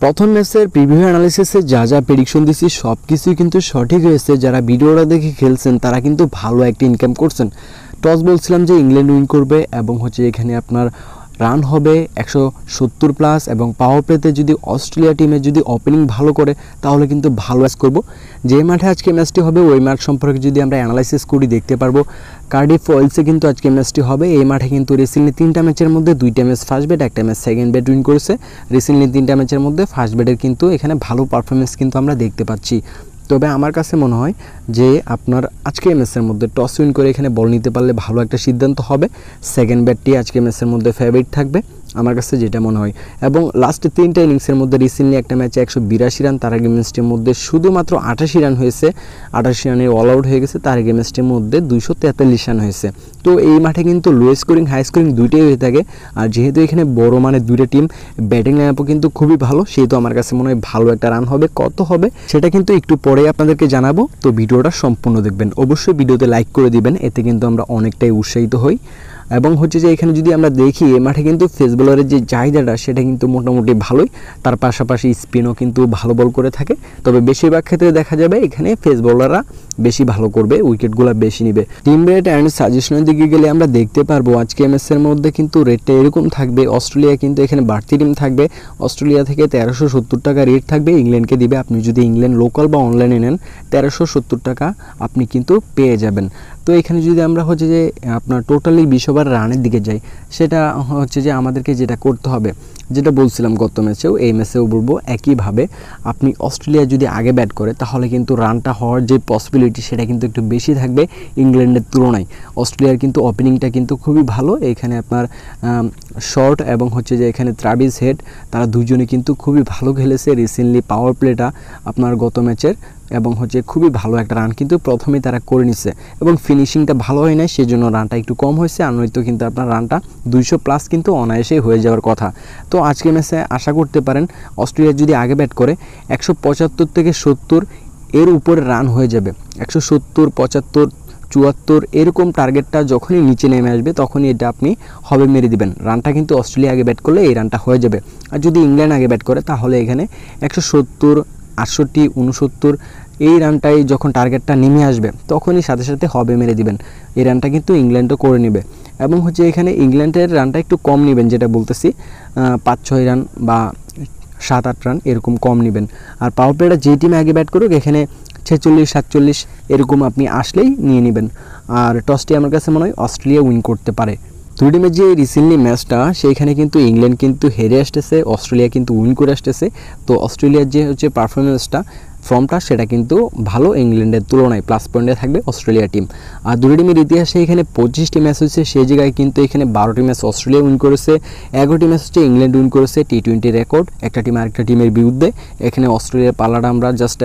প্রথম ম্যাচের প্রিভিউ অ্যানালিসিসে যা যা প্রেডিকশন দিছি সব কিছুই কিন্তু সঠিক হয়েছে। যারা ভিডিওটা দেখে খেলছেন তারা কিন্তু ভালো একটা ইনকাম করছেন। টস বলছিলাম যে ইংল্যান্ড উইন করবে এবং এখানে আপনার রান হবে 170 প্লাস এবং পাওয়ার প্লেতে যদি অস্ট্রেলিয়া টিমের যদি ওপেনিং ভালো করে তাহলে কিন্তু ভালো ম্যাচ করব। যে মাঠে আজকে ম্যাচটি হবে ওই মাঠ সম্পর্কে যদি আমরা অ্যানালাইসিস করি দেখতে পারবো কার্ডিফ ওয়েলসে কিন্তু আজকে ম্যাচটি হবে। এই মাঠে কিন্তু রিসেন্টলি 3টা ম্যাচের মধ্যে 2টা ম্যাচ ফার্স্ট ব্যাট, একটা ম্যাচ সেকেন্ড ব্যাট উইন করেছে। রিসেন্টলি 3টা ম্যাচের মধ্যে ফার্স্ট ব্যাটের কিন্তু এখানে ভালো পারফরমেন্স কিন্তু আমরা দেখতে পাচ্ছি। তবে আমার কাছে মনে হয় যে আপনার আজকে ম্যাচের মধ্যে টস উইন করে এখানে বল নিতে পারলে ভালো একটা সিদ্ধান্ত হবে। সেকেন্ড ব্যাটটি আজকে ম্যাচের মধ্যে ফেভারিট থাকবে আমার কাছে যেটা মনে হয়। এবং লাস্ট 3টা ইনিংসের মধ্যে রিসেন্টলি একটা ম্যাচে 182 রান, তার আগে ম্যাচটির মধ্যে শুধুমাত্র 88 রান হয়েছে, 88 রানে অল আউট হয়ে গেছে। তার আগে ম্যাচটির মধ্যে 243 রান হয়েছে। তো এই মাঠে কিন্তু লো স্কোরিং হাই স্কোরিং দুইটাই হয়ে থাকে। আর যেহেতু এখানে বড় মানের দুইটা টিম, ব্যাটিং লাইনআপও কিন্তু খুবই ভালো, সেহেতু আমার কাছে মনে হয় ভালো একটা রান হবে। কত হবে সেটা কিন্তু একটু পরে আপনাদেরকে জানাবো। তো ভিডিওটা সম্পূর্ণ দেখবেন, অবশ্যই ভিডিওতে লাইক করে দিবেন, এতে কিন্তু আমরা অনেকটাই উৎসাহিত হই। এবং যে এখানে যদি আমরা দেখি এই মাঠে কিন্তু ফেস বোলারের যে চাহিদাটা সেটা কিন্তু মোটামুটি ভালোই, তার পাশাপাশি স্পিনও কিন্তু ভালো বল করে থাকে। তবে বেশিরভাগ ক্ষেত্রে দেখা যাবে এখানে ফেস বোলাররা বেশি ভালো করবে, উইকেটগুলো বেশি নেবে। টিম রেট অ্যান্ড সাজেশনের দিকে গেলে আমরা দেখতে পারবো আজকে ম্যাচের মধ্যে কিন্তু রেটটা এরকম থাকবে। অস্ট্রেলিয়া কিন্তু এখানে বাড়তি টিম থাকবে, অস্ট্রেলিয়া থেকে 1370 টাকা রেট থাকবে, ইংল্যান্ডকে দিবে। আপনি যদি ইংল্যান্ড লোকাল বা অনলাইনে নেন 1370 টাকা আপনি কিন্তু পেয়ে যাবেন। তো এখানে যদি আমরা যে আপনার টোটালি 20 ওভার রানের দিকে যাই, সেটা যে আমাদেরকে যেটা করতে হবে, যেটা বলছিলাম গত ম্যাচেও এই ম্যাচেও বলবো একইভাবে, আপনি অস্ট্রেলিয়া যদি আগে ব্যাট করে তাহলে কিন্তু রানটা হওয়ার যে পসিবিলিটি সেটা কিন্তু একটু বেশি থাকবে ইংল্যান্ডের তুলনায়। অস্ট্রেলিয়ার কিন্তু ওপেনিংটা কিন্তু খুবই ভালো, এখানে আপনার শর্ট এবং যে এখানে ট্রাভিস হেড, তারা দুজনে কিন্তু খুবই ভালো খেলেছে। রিসেন্টলি পাওয়ার প্লেটা আপনার গত ম্যাচের এবং খুবই ভালো একটা রান কিন্তু প্রথমেই তারা করে নিচ্ছে এবং ফিনিশিংটা ভালো হয় না, সেজন্য রানটা একটু কম হয়েছে। আর নয়তো কিন্তু আপনার রানটা 200 প্লাস কিন্তু অনায়াসেই হয়ে যাওয়ার কথা। তো আজকে ম্যাচে আশা করতে পারেন অস্ট্রেলিয়া যদি আগে ব্যাট করে 175 থেকে 70 এর উপরে রান হয়ে যাবে। 170, 75, 74 এরকম টার্গেটটা যখনই নিচে নেমে আসবে তখনই এটা আপনি হবে মেরে দিবেন। রানটা কিন্তু অস্ট্রেলিয়া আগে ব্যাট করলে এই রানটা হয়ে যাবে। আর যদি ইংল্যান্ড আগে ব্যাট করে তাহলে এখানে 170, 68, 69 এই রানটাই যখন টার্গেটটা নেমে আসবে তখনই সাথে সাথে হবে মেরে দিবেন। এই রানটা কিন্তু ইংল্যান্ডও করে নেবে। এবং এখানে ইংল্যান্ডের রানটা একটু কম নেবেন, যেটা বলতেছি 5-6 রান বা 7-8 রান এরকম কম নেবেন। আর পাওয়ার প্লেটা যে টিমে আগে ব্যাট করুক এখানে 46, 47 এরকম আপনি আসলেই নিয়ে নেবেন। আর টসটি আমার কাছে মনে হয় অস্ট্রেলিয়া উইন করতে পারে। দুই টিমের যে রিসেন্টলি ম্যাচটা সেইখানে কিন্তু ইংল্যান্ড কিন্তু হেরে আসতেছে, অস্ট্রেলিয়া কিন্তু উইন করে আসতেছে। তো অস্ট্রেলিয়ার যে পারফরমেন্সটা ফর্মটা সেটা কিন্তু ভালো ইংল্যান্ডের তুলনায়, প্লাস পয়েন্টে থাকবে অস্ট্রেলিয়া টিম। আর দুই টিমের ইতিহাসে এখানে 25টি ম্যাচ হয়েছে, সেই জায়গায় কিন্তু এখানে 12টি ম্যাচ অস্ট্রেলিয়া উইন করেছে, 11টি ম্যাচ ইংল্যান্ড উইন করেছে। T20 রেকর্ড একটা টিম আরেকটা টিমের বিরুদ্ধে। এখানে অস্ট্রেলিয়ার পাল্লাটা আমরা জাস্ট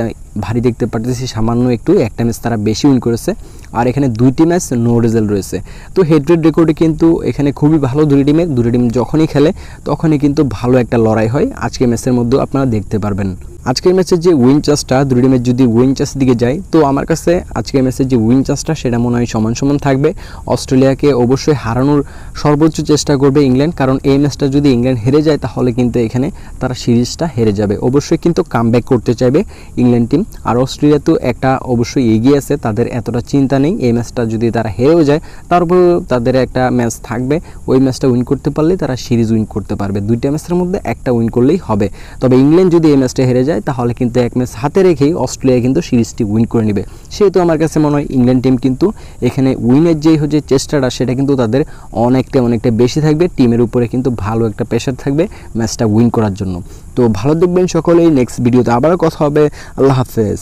ভারী দেখতে পারতেছি সামান্য একটু, একটা ম্যাচ তারা বেশি উইন করেছে। আর এখানে 2টি ম্যাচ নো রেজাল্ট রয়েছে। তো হেড টু হেড রেকর্ডে কিন্তু এখানে খুবই ভালো দুই টিমের। দুই টিম যখনই খেলে তখনই কিন্তু ভালো একটা লড়াই হয়, আজকে ম্যাচের মধ্যেও আপনারা দেখতে পারবেন। আজকের ম্যাচের যে উইন চান্সটা, দুই টিমের যদি উইন চান্স দিকে যায় তো আমার কাছে আজকের ম্যাচের যে উইন চান্সটা সেটা মনে হয় সমান সমান থাকবে। অস্ট্রেলিয়াকে অবশ্যই হারানোর সর্বোচ্চ চেষ্টা করবে ইংল্যান্ড, কারণ এই ম্যাচটা যদি ইংল্যান্ড হেরে যায় তাহলে কিন্তু এখানে তারা সিরিজটা হেরে যাবে। অবশ্যই কিন্তু কামব্যাক করতে চাইবে ইংল্যান্ড টিম। আর অস্ট্রেলিয়া তো একটা অবশ্যই এগিয়ে আছে, তাদের এতটা চিন্তা নেই। এই ম্যাচটা যদি তারা হেরেও যায় তারপর তাদের একটা ম্যাচ থাকবে, ওই ম্যাচটা উইন করতে পারলেই তারা সিরিজ উইন করতে পারবে। 2টা ম্যাচের মধ্যে একটা উইন করলেই হবে। তবে ইংল্যান্ড যদি এই ম্যাচটা হেরে যায় তাহলে কিন্তু এক ম্যাচ হাতে রেখেই অস্ট্রেলিয়া কিন্তু সিরিজটি উইন করে নেবে। সেহেতু আমার কাছে মনে হয় ইংল্যান্ড টিম কিন্তু এখানে উইনের যেই চেষ্টাটা সেটা কিন্তু তাদের অনেকটা বেশি থাকবে। টিমের উপরে কিন্তু ভালো একটা প্রেশার থাকবে ম্যাচটা উইন করার জন্য। তো ভালো দেখবেন সকলেই। নেক্সট ভিডিওতে আবারও কথা হবে। আল্লাহ হাফেজ।